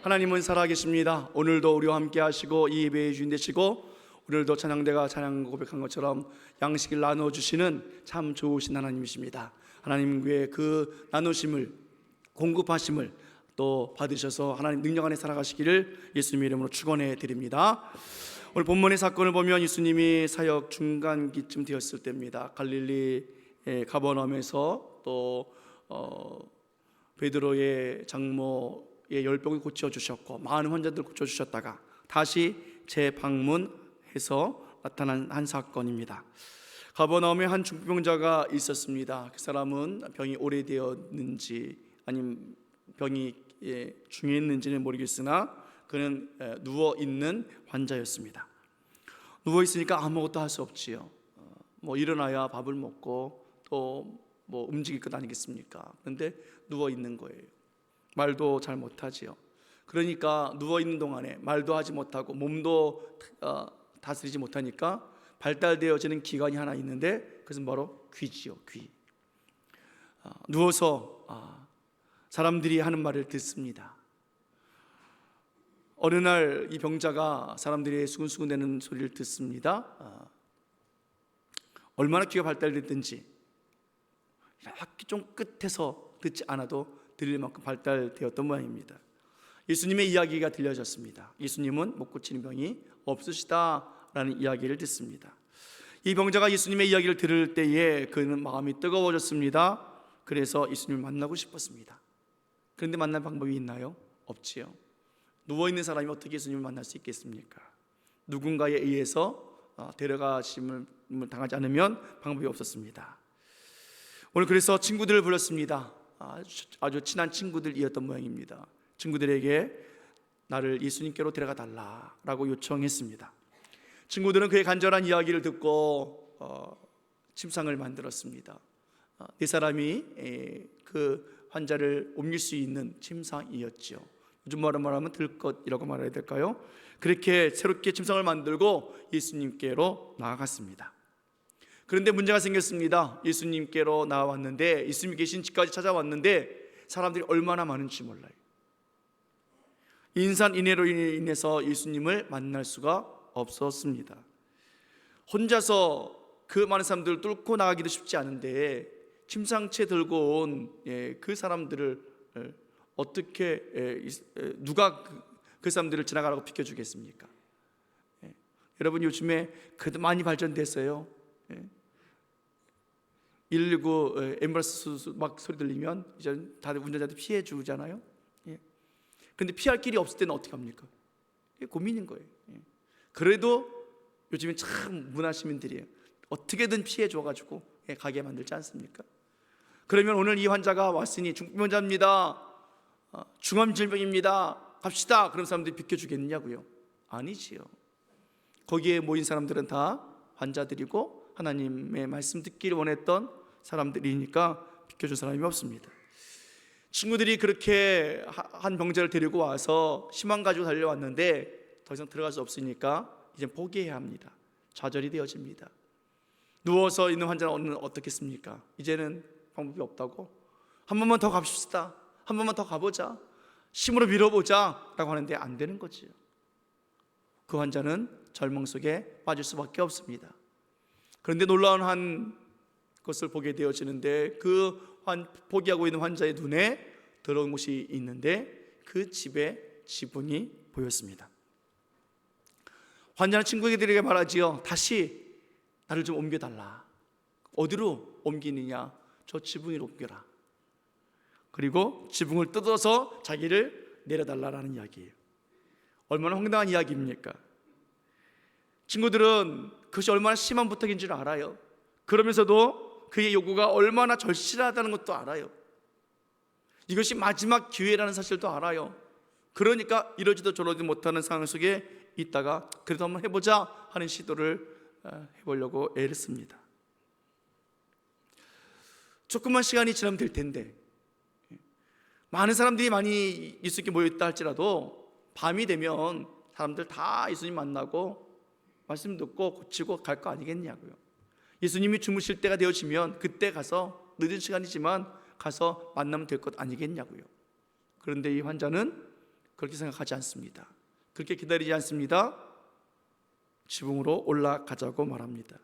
하나님은 살아계십니다. 오늘도 우리와 함께 하시고 이 예배의 주인 되시고 오늘도 찬양대가 찬양 고백한 것처럼 양식을 나눠주시는 참 좋으신 하나님이십니다. 하나님의 그 나누심을, 공급하심을 또 받으셔서 하나님 능력 안에 살아가시기를 예수님의 이름으로 축원해 드립니다. 오늘 본문의 사건을 보면 예수님이 사역 중간기쯤 되었을 때입니다. 갈릴리 가버나움에서 또 베드로의 장모의 열병을 고쳐주셨고 많은 환자들 고쳐주셨다가 다시 재방문해서 나타난 한 사건입니다. 가버나움에 한 중풍병자가 있었습니다. 그 사람은 병이 오래되었는지 아니면 병이 중했는지는 모르겠으나 그는 누워있는 환자였습니다. 누워있으니까 아무것도 할 수 없지요. 일어나야 밥을 먹고 또 움직일 것 아니겠습니까? 그런데 누워있는 거예요. 말도 잘 못하지요. 그러니까 누워있는 동안에 말도 하지 못하고 몸도 다스리지 못하니까 발달되어지는 기관이 하나 있는데 그것은 바로 귀지요. 귀. 누워서 사람들이 하는 말을 듣습니다. 어느 날 이 병자가 사람들이 수근수근대는 소리를 듣습니다. 얼마나 귀가 발달됐든지 이렇게 좀 끝에서 듣지 않아도 들릴 만큼 발달되었던 모양입니다. 예수님의 이야기가 들려졌습니다. 예수님은 못 고치는 병이 없으시다라는 이야기를 듣습니다. 이 병자가 예수님의 이야기를 들을 때에 그는 마음이 뜨거워졌습니다. 그래서 예수님을 만나고 싶었습니다. 그런데 만날 방법이 있나요? 없지요. 누워있는 사람이 어떻게 예수님을 만날 수 있겠습니까? 누군가에 의해서 데려가심을 당하지 않으면 방법이 없었습니다. 오늘 그래서 친구들을 불렀습니다. 아주 친한 친구들이었던 모양입니다. 친구들에게 나를 예수님께로 데려가 달라라고 요청했습니다. 친구들은 그의 간절한 이야기를 듣고 침상을 만들었습니다. 네 사람이 그 환자를 옮길 수 있는 침상이었죠. 요즘 말하면 들것이라고 말해야 될까요? 그렇게 새롭게 침상을 만들고 예수님께로 나아갔습니다. 그런데 문제가 생겼습니다. 예수님께로 나왔는데 예수님 계신 집까지 찾아왔는데 사람들이 얼마나 많은지 몰라요. 인산인해로 인해서 예수님을 만날 수가 없었습니다. 혼자서 그 많은 사람들을 뚫고 나가기도 쉽지 않은데 침상채 들고 온 그 사람들을 어떻게 누가 그 사람들을 지나가라고 비켜주겠습니까? 여러분 요즘에 그래도 많이 발전됐어요. 119 앰뷸런스 막 소리 들리면 이제 다들 운전자들 피해 주잖아요. 그런데 피할 길이 없을 때는 어떻게 합니까? 고민인 거예요. 그래도 요즘엔 참 문화 시민들이에요. 어떻게든 피해 줘가지고 가게 만들지 않습니까? 그러면 오늘 이 환자가 왔으니 중풍병자입니다. 중암질병입니다. 갑시다. 그럼 사람들이 비켜주겠느냐고요? 아니지요. 거기에 모인 사람들은 다 환자들이고 하나님의 말씀 듣기를 원했던 사람들이니까 비켜줄 사람이 없습니다. 친구들이 그렇게 한 병자를 데리고 와서 희망 가지고 달려왔는데 더 이상 들어갈 수 없으니까 이제 포기해야 합니다. 좌절이 되어집니다. 누워서 있는 환자는 어떻겠습니까? 이제는 방법이 없다고 한 번만 더 갑시다. 한 번만 더 가보자. 힘으로 밀어보자 라고 하는데 안 되는 거지요. 그 환자는 절망 속에 빠질 수밖에 없습니다. 그런데 놀라운 한 것을 보게 되어지는데 그 포기하고 있는 환자의 눈에 들어온 것이 있는데 그 집에 지붕이 보였습니다. 환자는 친구들에게 말하지요. 다시 나를 좀 옮겨달라. 어디로 옮기느냐? 저 지붕 위로 옮겨라. 그리고 지붕을 뜯어서 자기를 내려달라는 이야기예요. 얼마나 황당한 이야기입니까? 친구들은 그것이 얼마나 심한 부탁인 줄 알아요. 그러면서도 그의 요구가 얼마나 절실하다는 것도 알아요. 이것이 마지막 기회라는 사실도 알아요. 그러니까 이러지도 저러지 못하는 상황 속에 있다가 그래도 한번 해보자 하는 시도를 해보려고 애를 씁니다. 조금만 시간이 지나면 될 텐데 많은 사람들이 많이 예수님께 모여있다 할지라도 밤이 되면 사람들 다 예수님 만나고 말씀 듣고 고치고 갈 거 아니겠냐고요. 예수님이 주무실 때가 되어지면 그때 가서 늦은 시간이지만 가서 만나면 될 것 아니겠냐고요. 그런데 이 환자는 그렇게 생각하지 않습니다. 그렇게 기다리지 않습니다. 지붕으로 올라가자고 말합니다.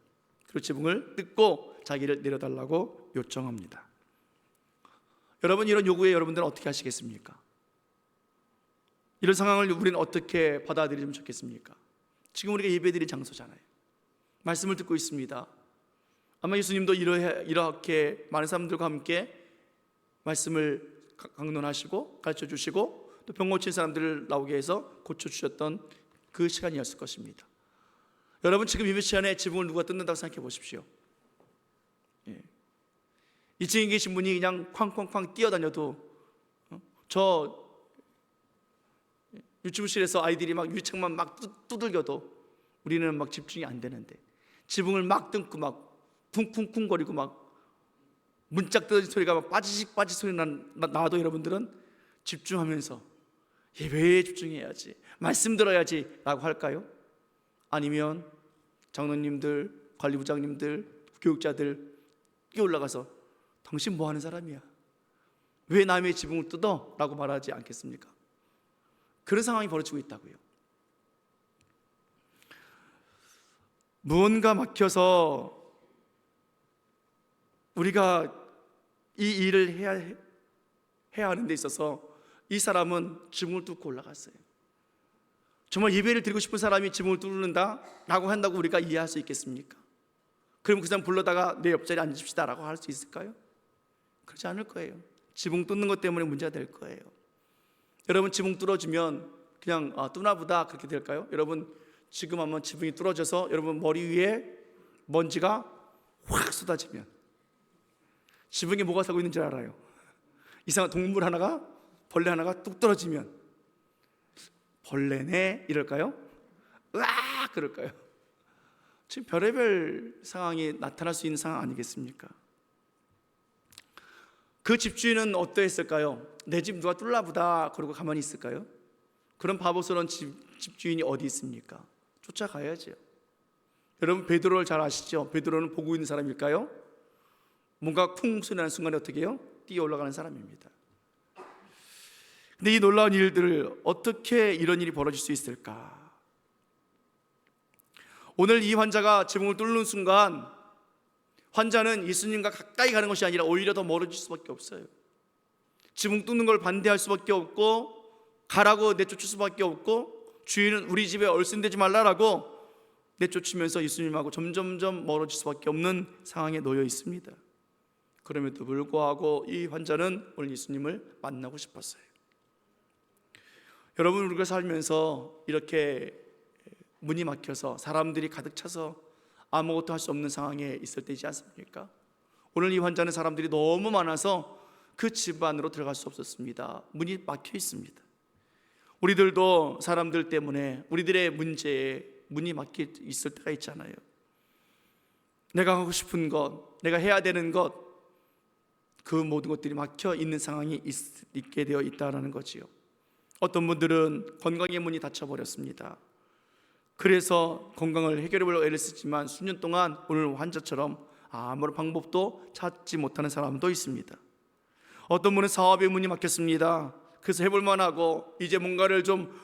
그리고 지붕을 뜯고 자기를 내려달라고 요청합니다. 여러분, 이런 요구에 여러분들은 어떻게 하시겠습니까? 이런 상황을 우리는 어떻게 받아들이면 좋겠습니까? 지금 우리가 예배드린 장소잖아요. 말씀을 듣고 있습니다. 아마 예수님도 이렇게 많은 사람들과 함께 말씀을 강론하시고 가르쳐 주시고 또 병 고친 사람들을 나오게 해서 고쳐주셨던 그 시간이었을 것입니다. 여러분, 지금 예배 시간에 지붕을 누가 뜯는다고 생각해 보십시오. 2층에 계신 분이 그냥 쾅쾅쾅 뛰어다녀도 저 유치부실에서 아이들이 막 유리창만 막 두들겨도 우리는 막 집중이 안 되는데, 지붕을 막 뜯고 막 쿵쿵쿵거리고 막 문짝 뜯어진 소리가 막 빠지직 소리 나도 여러분들은 집중하면서 예배에 집중해야지, 말씀 들어야지 라고 할까요? 아니면 장로님들, 관리부장님들, 교육자들 끼어 올라가서 당신 뭐 하는 사람이야? 왜 남의 지붕을 뜯어? 라고 말하지 않겠습니까? 그런 상황이 벌어지고 있다고요. 무언가 막혀서 우리가 이 일을 해야 하는 데 있어서 이 사람은 지붕을 뚫고 올라갔어요. 정말 예배를 드리고 싶은 사람이 지붕을 뚫는다 라고 한다고 우리가 이해할 수 있겠습니까? 그럼 그 사람 불러다가 내 옆자리에 앉읍시다 라고 할 수 있을까요? 그렇지 않을 거예요. 지붕 뚫는 것 때문에 문제가 될 거예요. 여러분, 지붕 뚫어주면 그냥 뚫나보다 그렇게 될까요? 여러분, 지금 한번 지붕이 뚫어져서 여러분 머리 위에 먼지가 확 쏟아지면 지붕에 뭐가 살고 있는 줄 알아요? 이상한 동물 하나가, 벌레 하나가 뚝 떨어지면 벌레네 이럴까요? 으악 그럴까요? 지금 별의별 상황이 나타날 수 있는 상황 아니겠습니까? 그 집주인은 어떠했을까요? 내 집 누가 뚫나보다 그러고 가만히 있을까요? 그런 바보스러운 집주인이 어디 있습니까? 쫓아가야죠. 여러분, 베드로를 잘 아시죠? 베드로는 보고 있는 사람일까요? 뭔가 쿵 소리 나는 순간에 어떻게 해요? 뛰어 올라가는 사람입니다. 근데 이 놀라운 일들을 어떻게 이런 일이 벌어질 수 있을까? 오늘 이 환자가 지붕을 뚫는 순간 환자는 예수님과 가까이 가는 것이 아니라 오히려 더 멀어질 수밖에 없어요. 지붕 뚫는 걸 반대할 수밖에 없고 가라고 내쫓을 수밖에 없고 주인은 우리 집에 얼씬되지 말라라고 내쫓으면서 예수님하고 점점점 멀어질 수밖에 없는 상황에 놓여 있습니다. 그럼에도 불구하고 이 환자는 오늘 예수님을 만나고 싶었어요. 여러분, 우리가 살면서 이렇게 문이 막혀서 사람들이 가득 차서 아무것도 할 수 없는 상황에 있을 때이지 않습니까? 오늘 이 환자는 사람들이 너무 많아서 그 집 안으로 들어갈 수 없었습니다. 문이 막혀 있습니다. 우리들도 사람들 때문에 우리들의 문제에 문이 막혀 있을 때가 있잖아요. 내가 하고 싶은 것, 내가 해야 되는 것, 그 모든 것들이 막혀 있는 상황이 있게 되어 있다는 거지요. 어떤 분들은 건강의 문이 닫혀버렸습니다. 그래서 건강을 해결해보려고 애를 쓰지만 수년 동안 오늘 환자처럼 아무런 방법도 찾지 못하는 사람도 있습니다. 어떤 분은 사업의 문이 막혔습니다. 그래서 해볼만 하고 이제 뭔가를 좀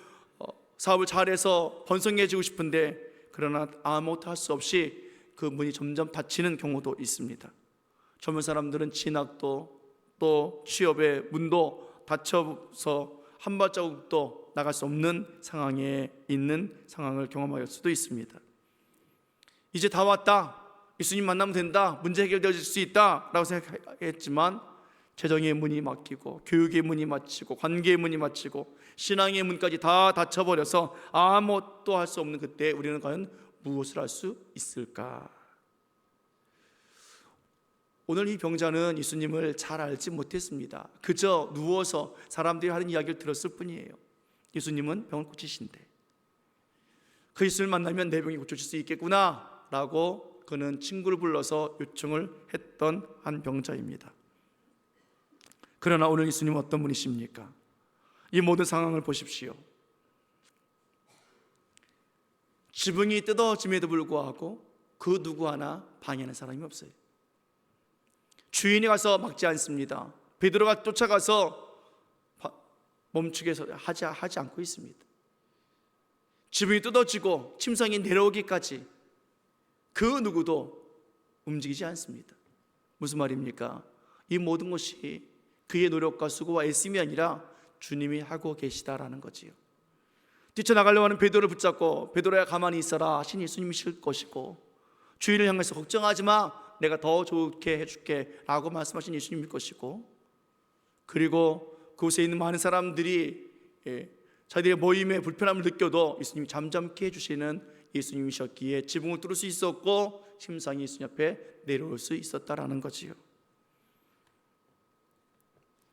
사업을 잘해서 번성해지고 싶은데 그러나 아무것도 할 수 없이 그 문이 점점 닫히는 경우도 있습니다. 젊은 사람들은 진학도 또 취업의 문도 닫혀서 한 발자국도 나갈 수 없는 상황에 있는 상황을 경험할 수도 있습니다. 이제 다 왔다, 예수님 만나면 된다, 문제 해결되어질 수 있다 라고 생각했지만 재정의 문이 막히고 교육의 문이 막히고 관계의 문이 막히고 신앙의 문까지 다 닫혀버려서 아무것도 할 수 없는 그때 우리는 과연 무엇을 할 수 있을까? 오늘 이 병자는 예수님을 잘 알지 못했습니다. 그저 누워서 사람들이 하는 이야기를 들었을 뿐이에요. 예수님은 병을 고치신대. 그 예수를 만나면 내 병이 고쳐질 수 있겠구나 라고 그는 친구를 불러서 요청을 했던 한 병자입니다. 그러나 오늘 예수님은 어떤 분이십니까? 이 모든 상황을 보십시오. 지붕이 뜯어짐에도 불구하고 그 누구 하나 방해하는 사람이 없어요. 주인이 가서 막지 않습니다. 베드로가 쫓아가서 멈추게 하지 않고 있습니다. 지붕이 뜯어지고 침상이 내려오기까지 그 누구도 움직이지 않습니다. 무슨 말입니까? 이 모든 것이 그의 노력과 수고와 애씀이 아니라 주님이 하고 계시다라는 거지요. 뛰쳐나가려고 하는 베드로를 붙잡고 베드로야 가만히 있어라, 신 예수님이실 것이고, 주위를 향해서 걱정하지 마, 내가 더 좋게 해줄게 라고 말씀하신 예수님일 것이고, 그리고 그곳에 있는 많은 사람들이 자기들의 모임에 불편함을 느껴도 예수님이 잠잠케 해주시는 예수님이셨기에 지붕을 뚫을 수 있었고 침상이 예수님 앞에 내려올 수 있었다라는 거지요.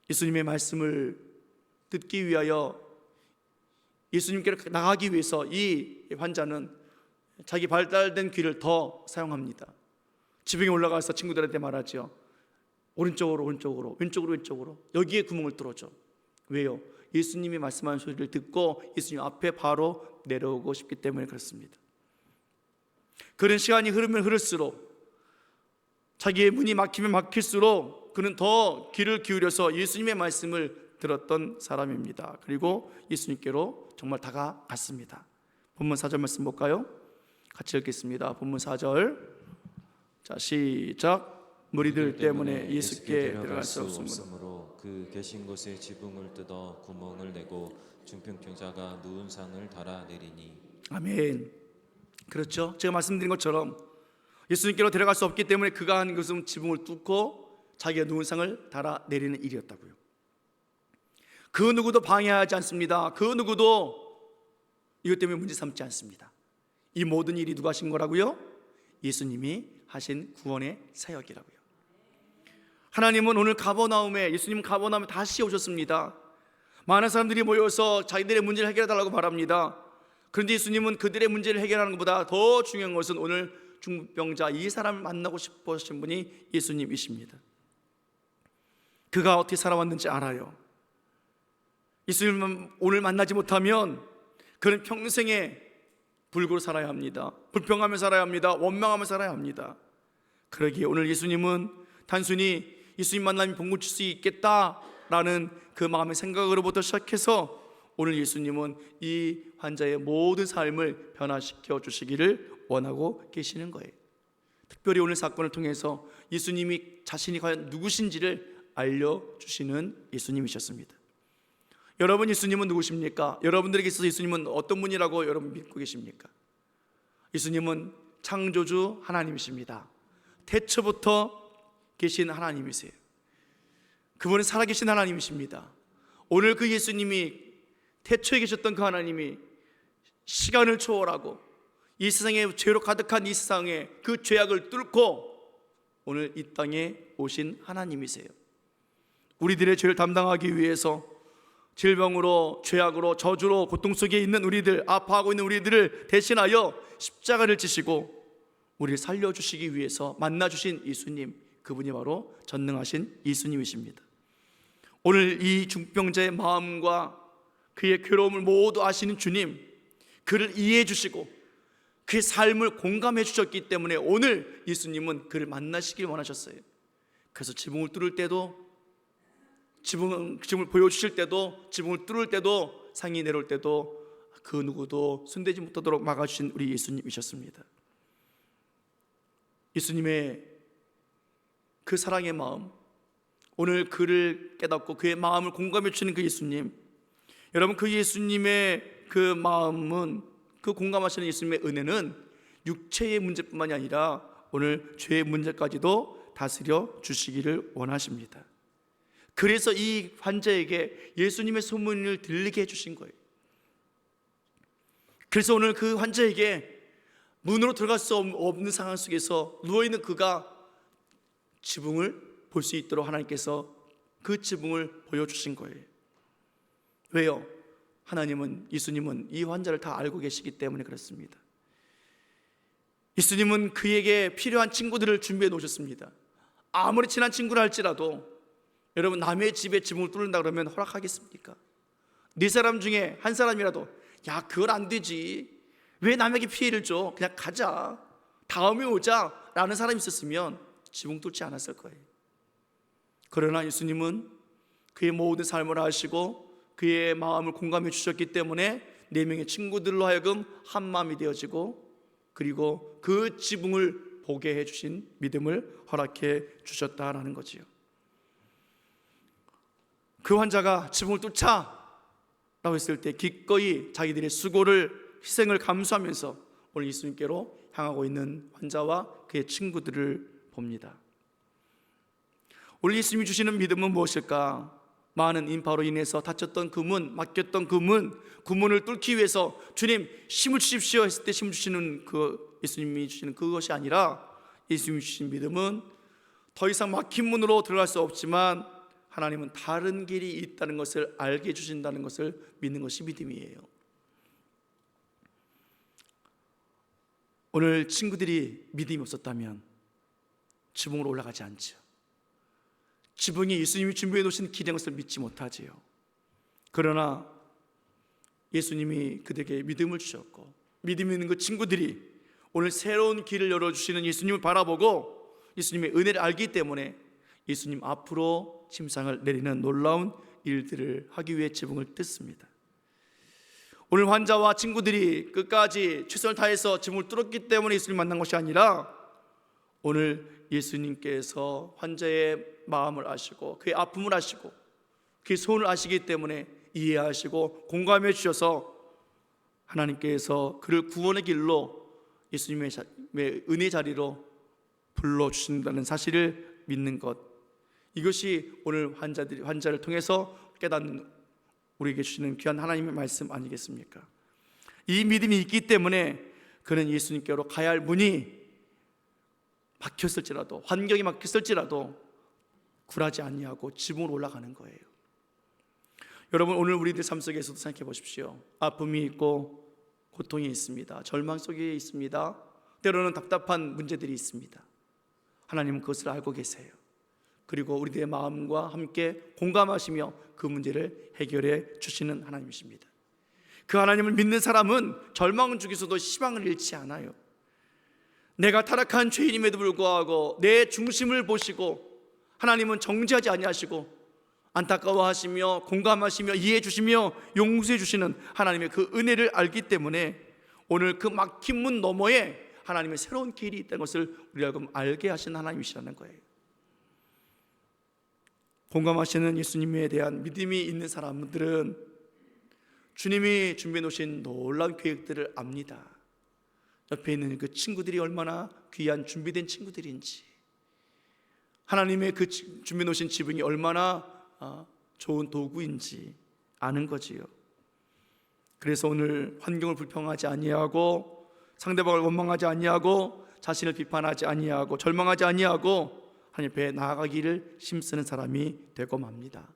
예수님의 말씀을 듣기 위하여 예수님께로 나가기 위해서 이 환자는 자기 발달된 귀를 더 사용합니다. 지붕에 올라가서 친구들한테 말하죠. 오른쪽으로 오른쪽으로, 왼쪽으로 왼쪽으로, 여기에 구멍을 뚫어줘. 왜요? 예수님이 말씀하는 소리를 듣고 예수님 앞에 바로 내려오고 싶기 때문에 그렇습니다. 그런 시간이 흐르면 흐를수록, 자기의 문이 막히면 막힐수록 그는 더 귀를 기울여서 예수님의 말씀을 들었던 사람입니다. 그리고 예수님께로 정말 다가갔습니다. 본문 4절 말씀 볼까요? 같이 읽겠습니다. 본문 4절. 자, 시작. 무리들 때문에 예수께 들어갈 수 없으므로 그 계신 곳에 지붕을 뜯어 구멍을 내고 중풍병자가 누운 상을 달아내리니. 아멘. 그렇죠. 제가 말씀드린 것처럼 예수님께로 데려갈 수 없기 때문에 그가 한 것은 지붕을 뚫고 자기가 누운 상을 달아내리는 일이었다고요. 그 누구도 방해하지 않습니다. 그 누구도 이것 때문에 문제 삼지 않습니다. 이 모든 일이 누가 하신 거라고요? 예수님이 하신 구원의 사역이라고요. 하나님은 오늘 가버나움에, 예수님 가버나움에 다시 오셨습니다. 많은 사람들이 모여서 자기들의 문제를 해결해 달라고 바랍니다. 그런데 예수님은 그들의 문제를 해결하는 것보다 더 중요한 것은 오늘 중풍병자 이 사람을 만나고 싶어 하신 분이 예수님이십니다. 그가 어떻게 살아왔는지 알아요. 예수님을 오늘 만나지 못하면 그는 평생에 불구로 살아야 합니다. 불평하며 살아야 합니다. 원망하며 살아야 합니다. 그러기에 오늘 예수님은 단순히 예수님 만나면 복을 줄 수 있겠다라는 그 마음의 생각으로부터 시작해서 오늘 예수님은 이 환자의 모든 삶을 변화시켜 주시기를 원하고 계시는 거예요. 특별히 오늘 사건을 통해서 예수님이 자신이 과연 누구신지를 알려주시는 예수님이셨습니다. 여러분, 예수님은 누구십니까? 여러분들에게 있어서 예수님은 어떤 분이라고 여러분 믿고 계십니까? 예수님은 창조주 하나님이십니다. 태초부터 계신 하나님이세요. 그분은 살아계신 하나님이십니다. 오늘 그 예수님이, 태초에 계셨던 그 하나님이 시간을 초월하고 이 세상에 죄로 가득한 이 세상에 그 죄악을 뚫고 오늘 이 땅에 오신 하나님이세요. 우리들의 죄를 담당하기 위해서 질병으로, 죄악으로, 저주로, 고통 속에 있는 우리들, 아파하고 있는 우리들을 대신하여 십자가를 지시고 우리를 살려주시기 위해서 만나주신 예수님, 그분이 바로 전능하신 예수님이십니다. 오늘 이 중병자의 마음과 그의 괴로움을 모두 아시는 주님, 그를 이해해 주시고 그의 삶을 공감해 주셨기 때문에 오늘 예수님은 그를 만나시길 원하셨어요. 그래서 지붕을 뚫을 때도, 지붕을 보여주실 때도, 지붕을 뚫을 때도, 상이 내려올 때도 그 누구도 손대지 못하도록 막아주신 우리 예수님이셨습니다. 예수님의 그 사랑의 마음, 오늘 그를 깨닫고 그의 마음을 공감해 주시는 그 예수님, 여러분, 그 예수님의 그 마음은, 그 공감하시는 예수님의 은혜는 육체의 문제뿐만이 아니라 오늘 죄의 문제까지도 다스려 주시기를 원하십니다. 그래서 이 환자에게 예수님의 소문을 들리게 해주신 거예요. 그래서 오늘 그 환자에게 문으로 들어갈 수 없는 상황 속에서 누워있는 그가 지붕을 볼 수 있도록 하나님께서 그 지붕을 보여주신 거예요. 왜요? 하나님은, 예수님은 이 환자를 다 알고 계시기 때문에 그렇습니다. 예수님은 그에게 필요한 친구들을 준비해 놓으셨습니다. 아무리 친한 친구라 할지라도 여러분, 남의 집에 지붕을 뚫는다 그러면 허락하겠습니까? 네 사람 중에 한 사람이라도 야, 그건 안 되지, 왜 남에게 피해를 줘, 그냥 가자, 다음에 오자 라는 사람이 있었으면 지붕 뚫지 않았을 거예요. 그러나 예수님은 그의 모든 삶을 아시고 그의 마음을 공감해 주셨기 때문에 4명의 친구들로 하여금 한 마음이 되어지고, 그리고 그 지붕을 보게 해주신 믿음을 허락해 주셨다라는 거지요. 그 환자가 지붕을 뚫자라고 했을 때 기꺼이 자기들의 수고를, 희생을 감수하면서 오늘 예수님께로 향하고 있는 환자와 그의 친구들을 봅니다. 오늘 예수님이 주시는 믿음은 무엇일까? 많은 인파로 인해서 닫혔던 그 문, 막혔던 그 문을 뚫기 위해서 주님 힘을 주십시오 했을 때 힘을 주시는 그 예수님이 주시는 그것이 아니라, 예수님이 주신 믿음은 더 이상 막힌 문으로 들어갈 수 없지만 하나님은 다른 길이 있다는 것을 알게 해주신다는 것을 믿는 것이 믿음이에요. 오늘 친구들이 믿음이 없었다면 지붕으로 올라가지 않죠. 지붕이 예수님이 준비해 놓으신 길인 것을 믿지 못하지요. 그러나 예수님이 그들에게 믿음을 주셨고, 믿음 있는 그 친구들이 오늘 새로운 길을 열어주시는 예수님을 바라보고 예수님의 은혜를 알기 때문에 예수님 앞으로 침상을 내리는 놀라운 일들을 하기 위해 지붕을 뜯습니다. 오늘 환자와 친구들이 끝까지 최선을 다해서 지붕을 뚫었기 때문에 예수님 만난 것이 아니라, 오늘 예수님께서 환자의 마음을 아시고 그의 아픔을 아시고 그의 소원을 아시기 때문에 이해하시고 공감해 주셔서 하나님께서 그를 구원의 길로 예수님의 은혜 자리로 불러주신다는 사실을 믿는 것, 이것이 오늘 환자를 통해서 깨닫는 우리에게 주시는 귀한 하나님의 말씀 아니겠습니까? 이 믿음이 있기 때문에 그는 예수님께로 가야 할 문이 막혔을지라도, 환경이 막혔을지라도 굴하지 아니하고 지붕으로 올라가는 거예요. 여러분, 오늘 우리들 삶 속에서도 생각해 보십시오. 아픔이 있고 고통이 있습니다. 절망 속에 있습니다. 때로는 답답한 문제들이 있습니다. 하나님은 그것을 알고 계세요. 그리고 우리들의 마음과 함께 공감하시며 그 문제를 해결해 주시는 하나님이십니다. 그 하나님을 믿는 사람은 절망 중에서도 희망을 잃지 않아요. 내가 타락한 죄인임에도 불구하고 내 중심을 보시고 하나님은 정죄하지 아니하시고 안타까워하시며 공감하시며 이해해 주시며 용서해 주시는 하나님의 그 은혜를 알기 때문에 오늘 그 막힌 문 너머에 하나님의 새로운 길이 있다는 것을 우리가 알게 하신 하나님이시라는 거예요. 공감하시는 예수님에 대한 믿음이 있는 사람들은 주님이 준비해 놓으신 놀라운 계획들을 압니다. 옆에 있는 그 친구들이 얼마나 귀한 준비된 친구들인지, 하나님의 그 준비해 놓으신 지붕이 얼마나 좋은 도구인지 아는 거지요. 그래서 오늘 환경을 불평하지 아니하고 상대방을 원망하지 아니하고 자신을 비판하지 아니하고 절망하지 아니하고 하나님 앞에 나아가기를 힘쓰는 사람이 되고 맙니다.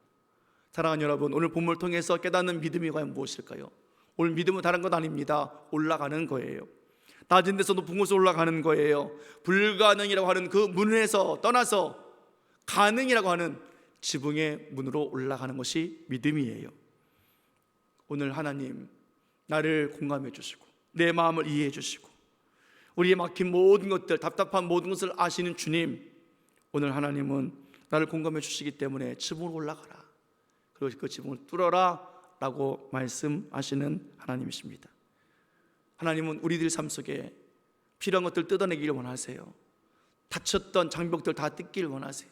사랑하는 여러분, 오늘 본문을 통해서 깨닫는 믿음이 과연 무엇일까요? 오늘 믿음은 다른 것 아닙니다. 올라가는 거예요. 낮은 데서 높은 곳으로 올라가는 거예요. 불가능이라고 하는 그 문에서 떠나서 가능이라고 하는 지붕의 문으로 올라가는 것이 믿음이에요. 오늘 하나님, 나를 공감해 주시고 내 마음을 이해해 주시고 우리의 막힌 모든 것들, 답답한 모든 것을 아시는 주님, 오늘 하나님은 나를 공감해 주시기 때문에 지붕으로 올라가라, 그리고 그 지붕을 뚫어라 라고 말씀하시는 하나님이십니다. 하나님은 우리들 삶 속에 필요한 것들 뜯어내기를 원하세요. 닫혔던 장벽들 다 뜯기를 원하세요.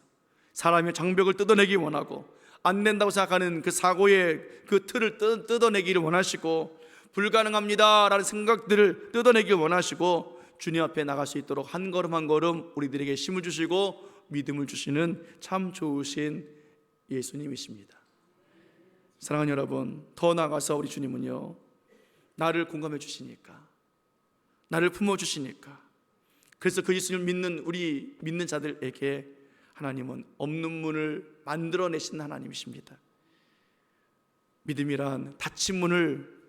사람의 장벽을 뜯어내기 원하고 안 된다고 생각하는 그 사고의 그 틀을 뜯어내기를 원하시고 불가능합니다 라는 생각들을 뜯어내기를 원하시고 주님 앞에 나갈 수 있도록 한 걸음 한 걸음 우리들에게 힘을 주시고 믿음을 주시는 참 좋으신 예수님이십니다. 사랑하는 여러분, 더 나아가서 우리 주님은요, 나를 공감해 주시니까, 나를 품어 주시니까, 그래서 그 예수님을 믿는 우리 믿는 자들에게 하나님은 없는 문을 만들어내신 하나님이십니다. 믿음이란 닫힌 문을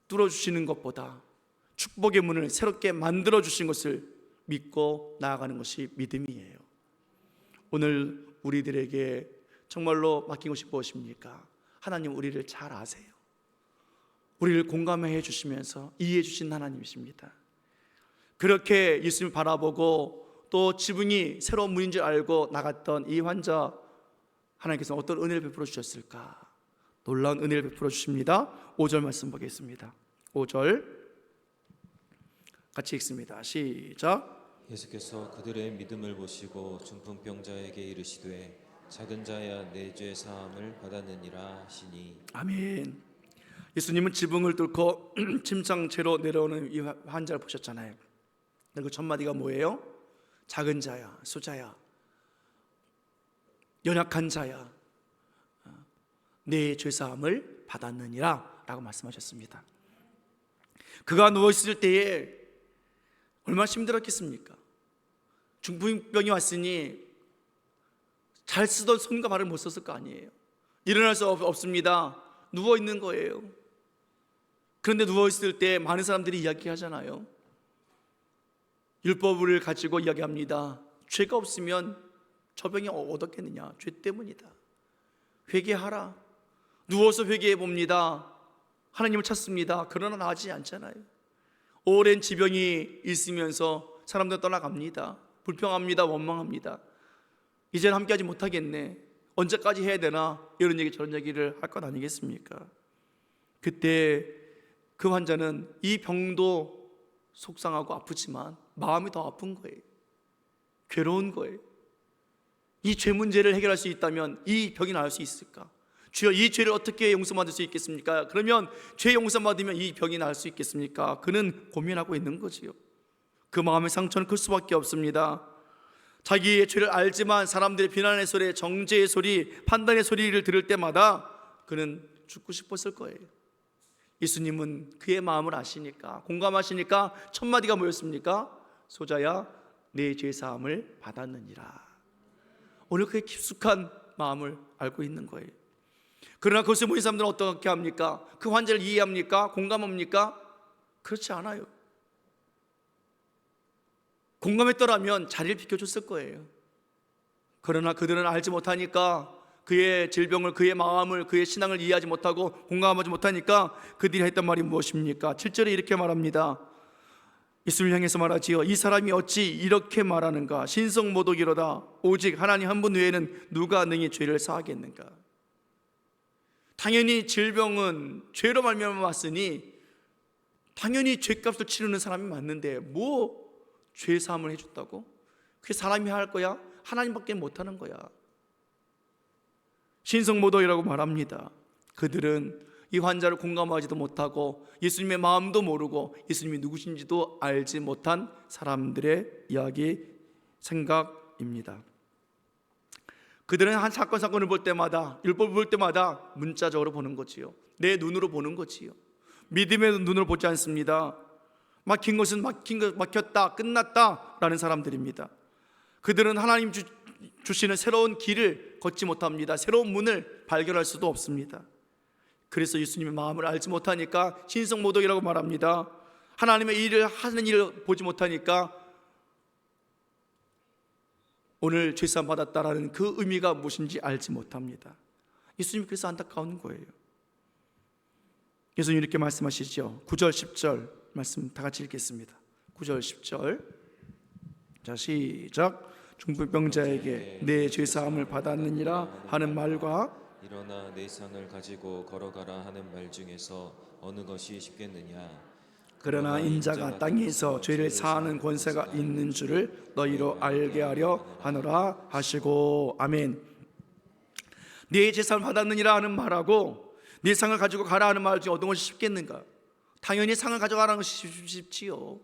뚫어주시는 것보다 축복의 문을 새롭게 만들어주신 것을 믿고 나아가는 것이 믿음이에요. 오늘 우리들에게 정말로 맡긴 것이 무엇입니까? 하나님 우리를 잘 아세요. 우리를 공감해 주시면서 이해해 주신 하나님이십니다. 그렇게 예수님을 바라보고 또 지붕이 새로운 문인 줄 알고 나갔던 이 환자, 하나님께서 어떤 은혜를 베풀어 주셨을까? 놀라운 은혜를 베풀어 주십니다. 5절 말씀 보겠습니다. 5절 같이 읽습니다. 시작. 예수께서 그들의 믿음을 보시고 중풍병자에게 이르시되 작은 자야 내 죄 사함을 받았느니라 하시니. 아멘. 예수님은 지붕을 뚫고 침상채로 내려오는 이 환자를 보셨잖아요. 그 첫 마디가 뭐예요? 작은 자야, 소자야, 연약한 자야, 내 죄사함을 받았느니라 라고 말씀하셨습니다. 그가 누워있을 때에 얼마나 힘들었겠습니까? 중풍병이 왔으니 잘 쓰던 손과 발을 못 썼을 거 아니에요. 일어날 수 없습니다. 누워있는 거예요. 그런데 누워있을 때 많은 사람들이 이야기하잖아요. 율법을 가지고 이야기합니다. 죄가 없으면 저 병이 어떻겠느냐? 죄 때문이다. 회개하라. 누워서 회개해 봅니다. 하나님을 찾습니다. 그러나 나아지지 않잖아요. 오랜 지병이 있으면서 사람들 떠나갑니다. 불평합니다. 원망합니다. 이제는 함께하지 못하겠네. 언제까지 해야 되나? 이런 얘기 저런 얘기를 할 것 아니겠습니까? 그때 그 환자는 이 병도 속상하고 아프지만 마음이 더 아픈 거예요. 괴로운 거예요. 이 죄 문제를 해결할 수 있다면 이 병이 나을 수 있을까? 주여, 이 죄를 어떻게 용서받을 수 있겠습니까? 그러면 죄 용서받으면 이 병이 나을 수 있겠습니까? 그는 고민하고 있는 거지요. 그 마음의 상처는 클 수밖에 없습니다. 자기의 죄를 알지만 사람들의 비난의 소리, 정죄의 소리, 판단의 소리를 들을 때마다 그는 죽고 싶었을 거예요. 예수님은 그의 마음을 아시니까, 공감하시니까 첫 마디가 뭐였습니까? 소자야, 내 죄사함을 받았느니라. 오늘 그의 깊숙한 마음을 알고 있는 거예요. 그러나 그것을 모인 사람들은 어떻게 합니까? 그 환자를 이해합니까? 공감합니까? 그렇지 않아요. 공감했더라면 자리를 비켜줬을 거예요. 그러나 그들은 알지 못하니까, 그의 질병을, 그의 마음을, 그의 신앙을 이해하지 못하고 공감하지 못하니까 그들이 했던 말이 무엇입니까? 7절에 이렇게 말합니다. 예수를 향해서 말하지요. 이 사람이 어찌 이렇게 말하는가? 신성모독이로다. 오직 하나님 한 분 외에는 누가 능히 죄를 사하겠는가? 당연히 질병은 죄로 말미암아 왔으니 당연히 죄값을 치르는 사람이 맞는데 뭐 죄 사함을 해줬다고? 그게 사람이 할 거야? 하나님밖에 못하는 거야. 신성모독이라고 말합니다. 그들은 이 환자를 공감하지도 못하고 예수님의 마음도 모르고 예수님이 누구신지도 알지 못한 사람들의 이야기, 생각입니다. 그들은 한 사건을 볼 때마다, 율법을 볼 때마다 문자적으로 보는 거지요. 내 눈으로 보는 거지요. 믿음의 눈으로 보지 않습니다. 막힌 것은 막혔다, 끝났다 라는 사람들입니다. 그들은 하나님 주시는 새로운 길을 걷지 못합니다. 새로운 문을 발견할 수도 없습니다. 그래서 예수님의 마음을 알지 못하니까 신성모독이라고 말합니다. 하나님의 일을 하는 일을 보지 못하니까 오늘 죄사함 받았다라는 그 의미가 무엇인지 알지 못합니다. 예수님이 그래서 안타까운 거예요. 예수님 이렇게 말씀하시죠. 9절 10절 말씀 다 같이 읽겠습니다. 9절 10절 자 시작. 중풍병자에게 내 죄사함을 받았느니라 하는 말과 일어나 내 상을 가지고 걸어가라 하는 말 중에서 어느 것이 쉽겠느냐? 그러나 인자가 땅에서 죄를 사하는 권세가 있는 줄을 너희로 알게 하려 하노라 하시고. 아멘. 내 죄사함을 받았느니라 하는 말하고 내 상을 가지고 가라 하는 말 중에 어떤 것이 쉽겠는가? 당연히 상을 가져가라는 것이 쉽지요.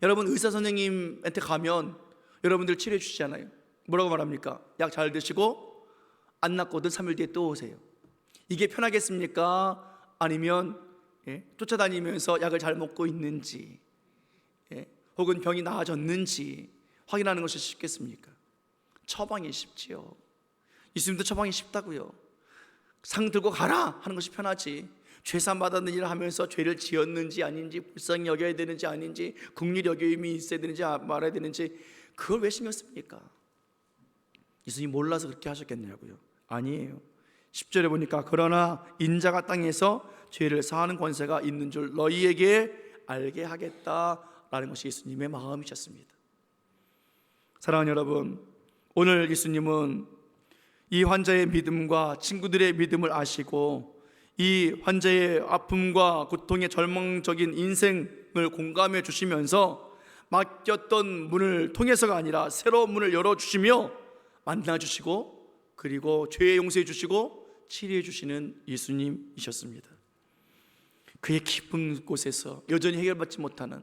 여러분 의사 선생님한테 가면 여러분들 치료해 주시잖아요. 뭐라고 말합니까? 약 잘 드시고 안 낫거든 3일 뒤에 또 오세요. 이게 편하겠습니까? 아니면 쫓아다니면서 약을 잘 먹고 있는지 혹은 병이 나아졌는지 확인하는 것이 쉽겠습니까? 처방이 쉽지요. 예수님도 처방이 쉽다고요. 상 들고 가라 하는 것이 편하지. 죄사함 받았느니라 하면서 죄를 지었는지 아닌지, 불쌍히 여겨야 되는지 아닌지, 긍휼히 여김이 있어야 되는지 말아야 되는지, 그걸 왜 신경 씁니까? 예수님 몰라서 그렇게 하셨겠냐고요? 아니에요. 10절에 보니까 그러나 인자가 땅에서 죄를 사하는 권세가 있는 줄 너희에게 알게 하겠다라는 것이 예수님의 마음이셨습니다. 사랑하는 여러분, 오늘 예수님은 이 환자의 믿음과 친구들의 믿음을 아시고 이 환자의 아픔과 고통의 절망적인 인생을 공감해 주시면서 막혔던 문을 통해서가 아니라 새로운 문을 열어주시며 만나주시고 그리고 죄의 용서해 주시고 치료해 주시는 예수님이셨습니다. 그의 깊은 곳에서 여전히 해결받지 못하는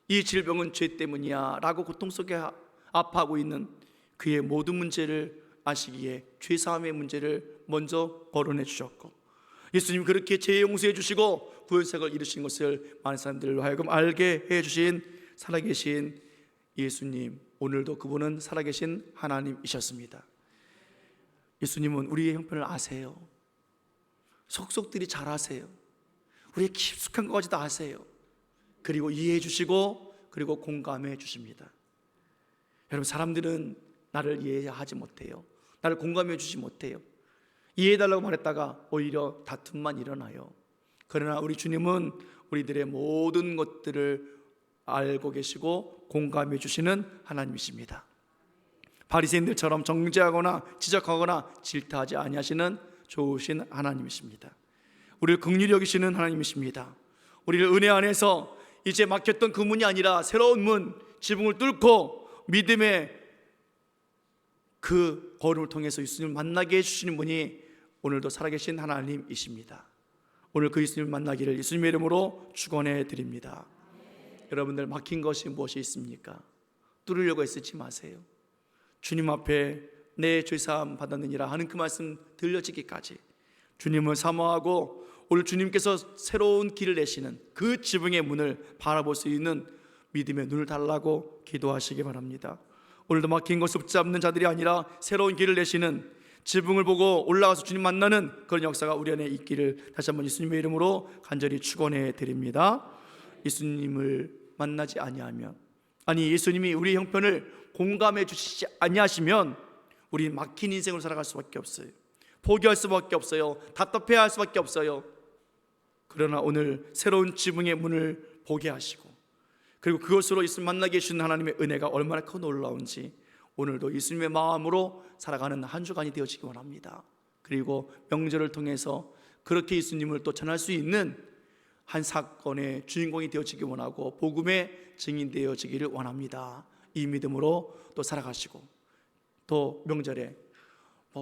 이 질병은 죄 때문이야 라고 고통 속에 아파하고 있는 그의 모든 문제를 아시기에 죄사함의 문제를 먼저 거론해 주셨고, 예수님 그렇게 죄 용서해 주시고 구원책을 이루신 것을 많은 사람들로 하여금 알게 해 주신 살아계신 예수님, 오늘도 그분은 살아계신 하나님이셨습니다. 예수님은 우리의 형편을 아세요. 속속들이 잘 아세요. 우리의 깊숙한 것까지 다 아세요. 그리고 이해해 주시고 그리고 공감해 주십니다. 여러분, 사람들은 나를 이해하지 못해요. 나를 공감해 주지 못해요. 이해해달라고 말했다가 오히려 다툼만 일어나요. 그러나 우리 주님은 우리들의 모든 것들을 알고 계시고 공감해 주시는 하나님이십니다. 바리새인들처럼 정죄하거나 지적하거나 질타하지 아니하시는 좋으신 하나님이십니다. 우리를 긍휼히 여기시는 하나님이십니다. 우리를 은혜 안에서 이제 막혔던 그 문이 아니라 새로운 문, 지붕을 뚫고 믿음의 그 걸음을 통해서 예수님을 만나게 해주시는 분이 오늘도 살아계신 하나님이십니다. 오늘 그 예수님을 만나기를 예수님의 이름으로 축원해 드립니다. 여러분들, 막힌 것이 무엇이 있습니까? 뚫으려고 애쓰지 마세요. 주님 앞에 내 죄사함 받았느니라 하는 그 말씀 들려지기까지 주님을 사모하고 오늘 주님께서 새로운 길을 내시는 그 지붕의 문을 바라볼 수 있는 믿음의 눈을 달라고 기도하시기 바랍니다. 오늘도 막힌 것을 붙잡는 자들이 아니라 새로운 길을 내시는, 지붕을 보고 올라가서 주님 만나는 그런 역사가 우리 안에 있기를 다시 한번 예수님의 이름으로 간절히 축원해 드립니다. 예수님을 만나지 아니하면, 아니 예수님이 우리의 형편을 공감해 주시지 아니하시면 우리 막힌 인생으로 살아갈 수밖에 없어요. 포기할 수밖에 없어요. 답답해할 수밖에 없어요. 그러나 오늘 새로운 지붕의 문을 보게 하시고 그리고 그것으로 예수님 만나게 해주시는 하나님의 은혜가 얼마나 큰 놀라운지 오늘도 예수님의 마음으로 살아가는 한 주간이 되어지기 원합니다. 그리고 명절을 통해서 그렇게 예수님을 또 전할 수 있는 한 사건의 주인공이 되어지기 원하고 복음의 증인 되어지기를 원합니다. 이 믿음으로 또 살아가시고 또 명절에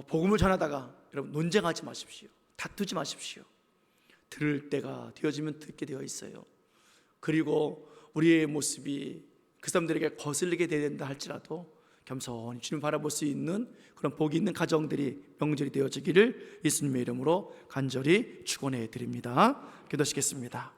복음을 전하다가 여러분 논쟁하지 마십시오. 다투지 마십시오. 들을 때가 되어지면 듣게 되어 있어요. 그리고 우리의 모습이 그 사람들에게 거슬리게 된다 할지라도 겸손히 주님 바라볼 수 있는 그런 복이 있는 가정들이 명절이 되어지기를 예수님의 이름으로 간절히 축원해 드립니다. 기도하시겠습니다.